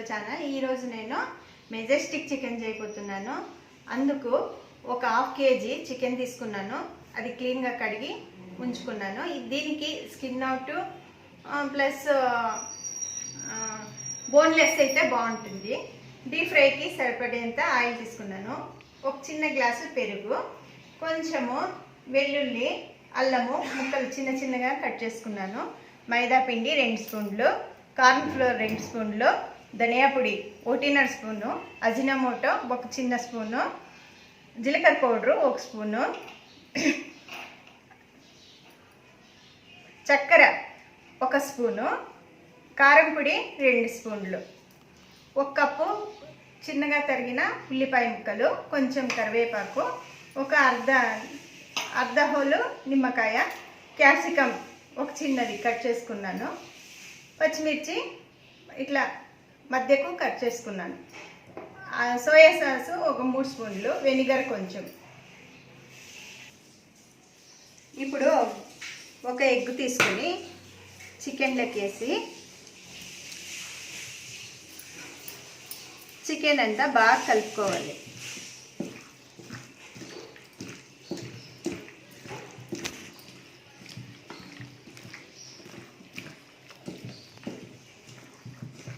Channel. ఈరోజు నేను Majestic chicken చేయబోతున్నాను. అందుకు ఒక హాఫ్ కేజీ చికెన్ తీసుకున్నాను. అది క్లీన్గా కడిగి ఉంచుకున్నాను. దీనికి స్కిన్ అవుట్ ప్లస్ బోన్లెస్ అయితే బాగుంటుంది. డీప్ ఫ్రైకి సరిపడేంత ఆయిల్ తీసుకున్నాను. ఒక చిన్న గ్లాసు పెరుగు, కొంచెము వెల్లుల్లి, అల్లము ముక్కలు చిన్న చిన్నగా కట్ చేసుకున్నాను. మైదా పిండి 2 స్పూన్లు, కార్న్ ఫ్లోర్ 2 స్పూన్లు, ధనియా పొడి 1.5 స్పూను, అజినమోటో 1 చిన్న స్పూను, జీలకర్ర పౌడరు 1 స్పూను, చక్కెర 1 స్పూను, కారం పొడి 2 స్పూన్లు, 1 కప్పు చిన్నగా తరిగిన ఉల్లిపాయ ముక్కలు, కొంచెం కరివేపాకు, ఒక అర్ధ హోలు నిమ్మకాయ, క్యాప్సికమ్ 1 చిన్నది కట్ చేసుకున్నాను, పచ్చిమిర్చి ఇట్లా మధ్యకు కట్ చేసుకున్నాను, సోయా సాసు 3 స్పూన్లు, వెనిగర్ కొంచెం. ఇప్పుడు ఒక ఎగ్ తీసుకొని చికెన్లోకి వేసి చికెన్ అంతా బాగా కలుపుకోవాలి.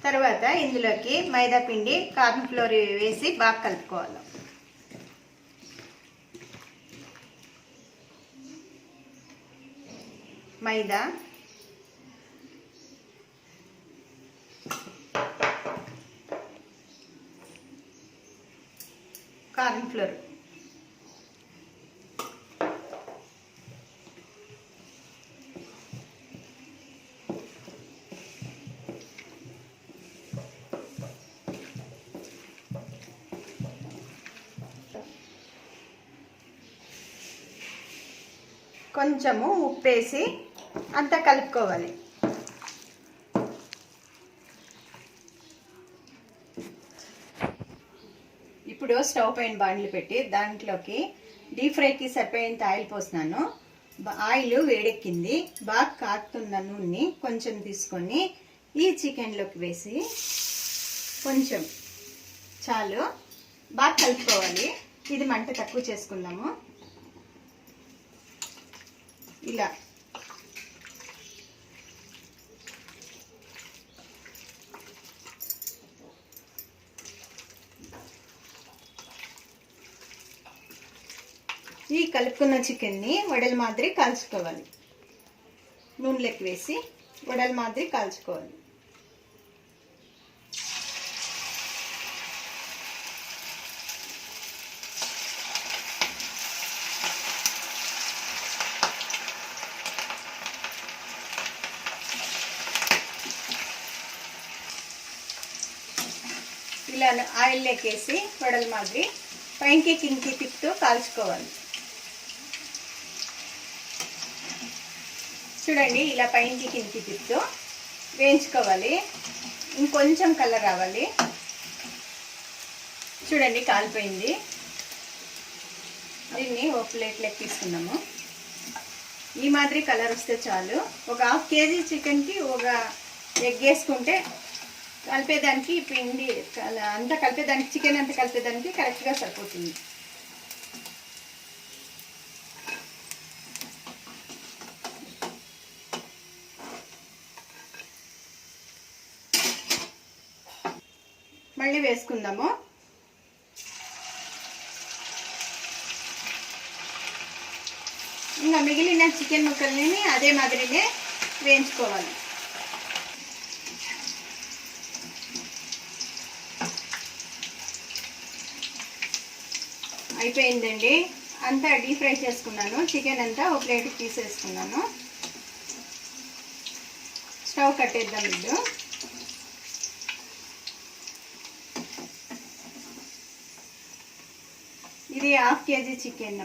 తర్వాత ఇందులోకి మైదా పిండి, కార్న్ ఫ్లోర్ వేసి బాగా కలుపుకోవాలి. మైదా, కార్న్ ఫ్లోర్, కొంచెము ఉప్పేసి అంతా కలుపుకోవాలి. ఇప్పుడు స్టవ్ పైన బాండ్లు పెట్టి దాంట్లోకి డీప్ ఫ్రైకి సరిపోయేంత ఆయిల్ పోసినాను. ఆయిల్ వేడెక్కింది. బాగా కాగుతున్న నూనె కొంచెం తీసుకొని ఈ చికెన్లోకి వేసి కొంచెం చాలు బాగా కలుపుకోవాలి. ఇది మంట తక్కువ చేసుకుందాము. ఇలా ఈ కలుపుకున్న చికెన్ని వడల మాదిరి కాల్చుకోవాలి. నూనెలోకి వేసి వడల మాదిరి కాల్చుకోవాలి. ఇలా ఆయిల్లోకి వేసి వడల మాదిరి పైకి కిందికి తిప్పుతూ కాల్చుకోవాలి. చూడండి, ఇలా పైకి కిందికి తిప్పుతూ వేయించుకోవాలి. ఇంకొంచెం కలర్ రావాలి. చూడండి, కాలిపోయింది. దీన్ని ఒక ప్లేట్లోకి తీసుకున్నాము. ఈ మాదిరి కలర్ వస్తే చాలు. ఒక హాఫ్ కేజీ చికెన్కి ఒక ఎగ్ వేసుకుంటే కలిపేదానికి పిండి అంతా కలిపేదానికి చికెన్ అంతా కలిపేదానికి కరెక్ట్గా సరిపోతుంది. మళ్ళీ వేసుకుందాము. ఇంకా మిగిలిన చికెన్ ముక్కల్ని అదే మాదిరినే వేయించుకోవాలి. అయిపోయిందండి. అంతా డీప్ ఫ్రై చేసుకున్నాను. చికెన్ అంతా ఒక ప్లేట్కి తీసేసుకున్నాను. స్టవ్ కట్టేద్దాం. ఇది హాఫ్ కేజీ చికెన్.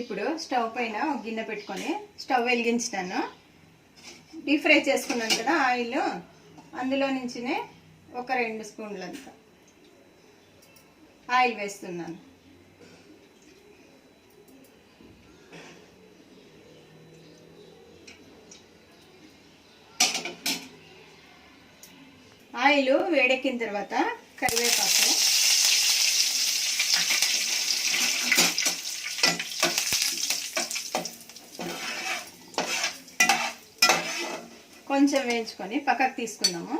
ఇప్పుడు స్టవ్ పైన ఒక గిన్నె పెట్టుకొని స్టవ్ వెలిగించాను. డీప్ ఫ్రై చేసుకున్నాను కదా ఆయిల్, అందులో నుంచినే ఒక 2 స్పూన్లంత ఆయిల్ వేస్తున్నాను. ఆయిల్ వేడెక్కిన తర్వాత కరివేపాకు, కొంచెం వేయించుకొని పక్కకు తీసుకుందాము.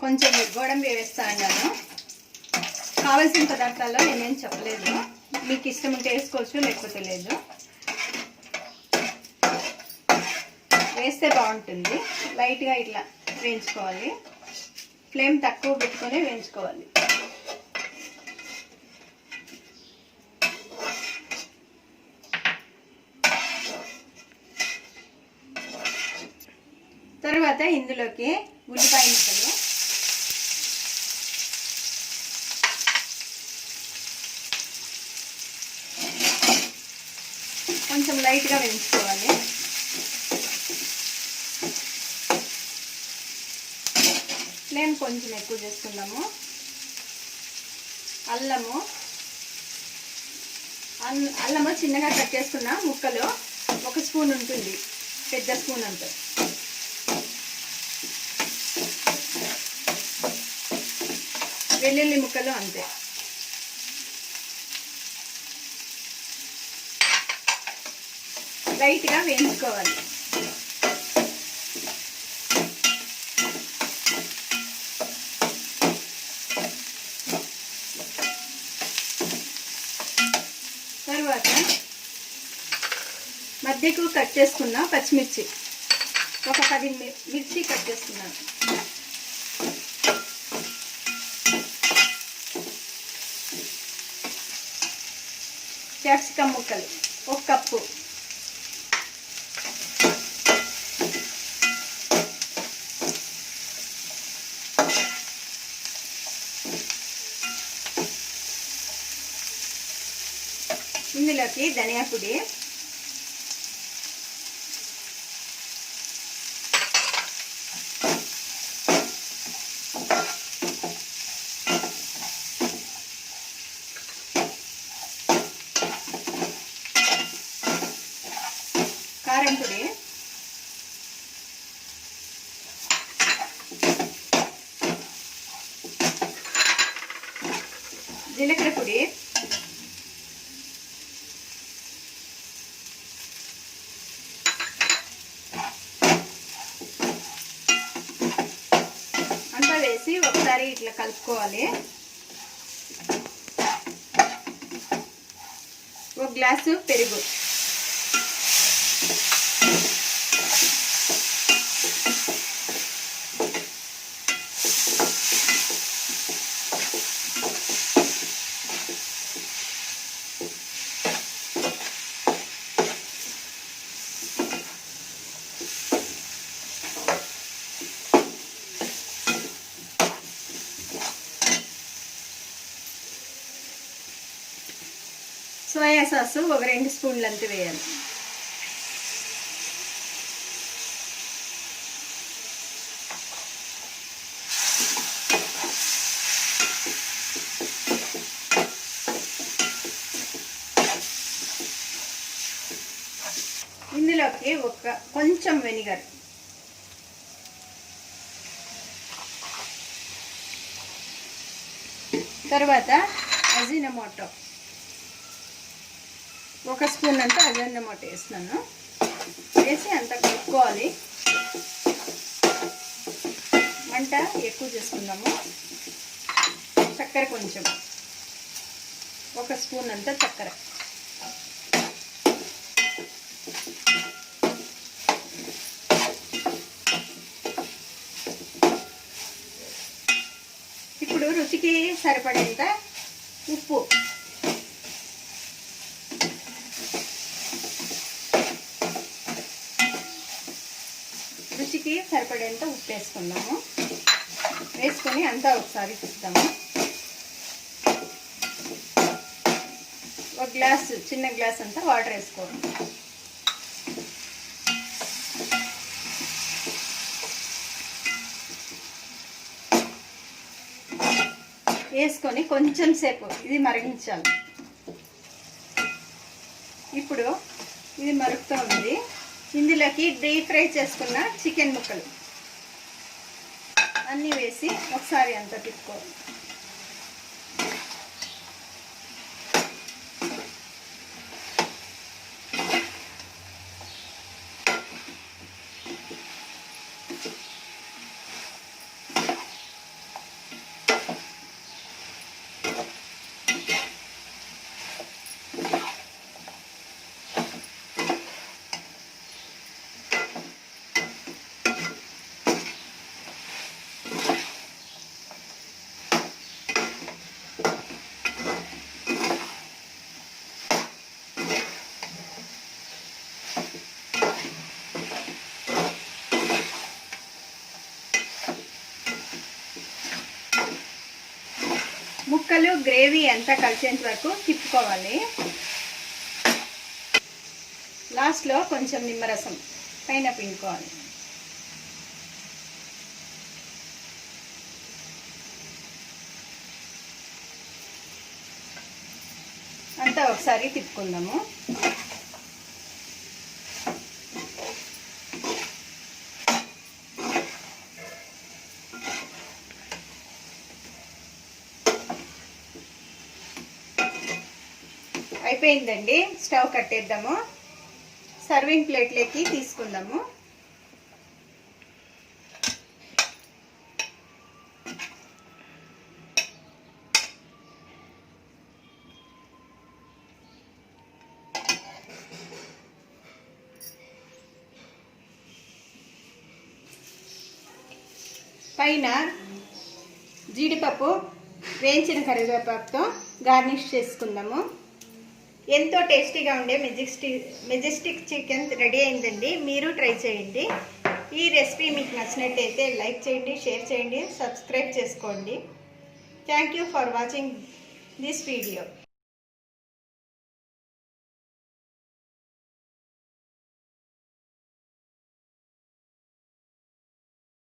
కొంచెం గోడంబి వేస్తా అన్నాను. కావాల్సిన పదార్థాల్లో నేనేం చెప్పలేదు, మీకు ఇష్టం ఉంటే వేసుకోవచ్చు, లేకపోతే లేదు. వేస్తే బాగుంటుంది. లైట్గా ఇట్లా వేయించుకోవాలి, ఫ్లేమ్ తక్కువ పెట్టుకొని వేయించుకోవాలి. తర్వాత ఇందులోకి ఉల్లిపాయ ముక్కలు, కొంచెం లైట్గా వేయించుకోవాలి. ఫ్లేమ్ కొంచెం ఎక్కువ చేసుకుందాము. అల్లము చిన్నగా కట్ చేసుకున్న ముక్కలు 1 స్పూన్ ఉంటుంది, పెద్ద స్పూన్ అంతా. వెల్లుల్లి ముక్కలు అంతే. లైట్గా వేయించుకోవాలి. తర్వాత మధ్యకు కట్ చేసుకున్న పచ్చిమిర్చి, ఒక 10 మిర్చి కట్ చేసుకున్నాను. క్యాప్సికమ్ ముక్కలు 1 కప్పు, ఇందులోకి ధనియా పొడి, కారం పొడి, జీలకర్ర పొడి, అంతా వేసి ఒకసారి ఇట్లా కలుపుకోవాలి. 1 గ్లాసు పెరుగు, సోయా సాసు 2 స్పూన్లు అంత వేయాలి. ఇందులోకి కొంచెం వెనిగర్, తర్వాత అజినమోటో 1 స్పూన్ అంతా అజినమోటో వేస్తున్నాను. వేసి అంతా కలుపుకోవాలి. మంట ఎక్కువ చేసుకుందాము. చక్కెర కొంచెం 1 స్పూన్ అంతా చక్కెర, ఇప్పుడు రుచికి సరిపడేంత ఉప్పు, రుచికి సరిపడేంత ఉప్పు వేసుకుందాము. వేసుకొని అంతా ఒకసారి తిప్పుతాము. 1 గ్లాసు, చిన్న గ్లాస్ అంతా వాటర్ వేసుకోవాలి. వేసుకొని కొంచెం సేపు ఇది మరిగించాలి. ఇప్పుడు ఇది మరుగుతూ ఉంది. ఇందులోకి డీప్ ఫ్రై చేసుకున్న చికెన్ ముక్కలు అన్నీ వేసి ఒకసారి అంతా తిప్పుకోవాలి. ముక్కలు గ్రేవీ అంతా కలిసేంత వరకు తిప్పుకోవాలి. లాస్ట్లో కొంచెం నిమ్మరసం పైన పిండుకోవాలి. అంతా ఒకసారి తిప్పుకుందాము. అయిపోయిందండి. స్టవ్ కట్టేద్దాము. సర్వింగ్ ప్లేట్లోకి తీసుకుందాము. పైన జీడిపప్పు వేయించిన కరివేపాకుతో గార్నిష్ చేసుకుందాము. ఎంతో టేస్టీగా ఉండే మెజెస్టిక్ చికెన్ రెడీ అయిందండి. మీరు ట్రై చేయండి. ఈ రెసిపీ మీకు నచ్చినట్టయితే లైక్ చేయండి, షేర్ చేయండి, సబ్స్క్రైబ్ చేసుకోండి. Thank you for watching this video.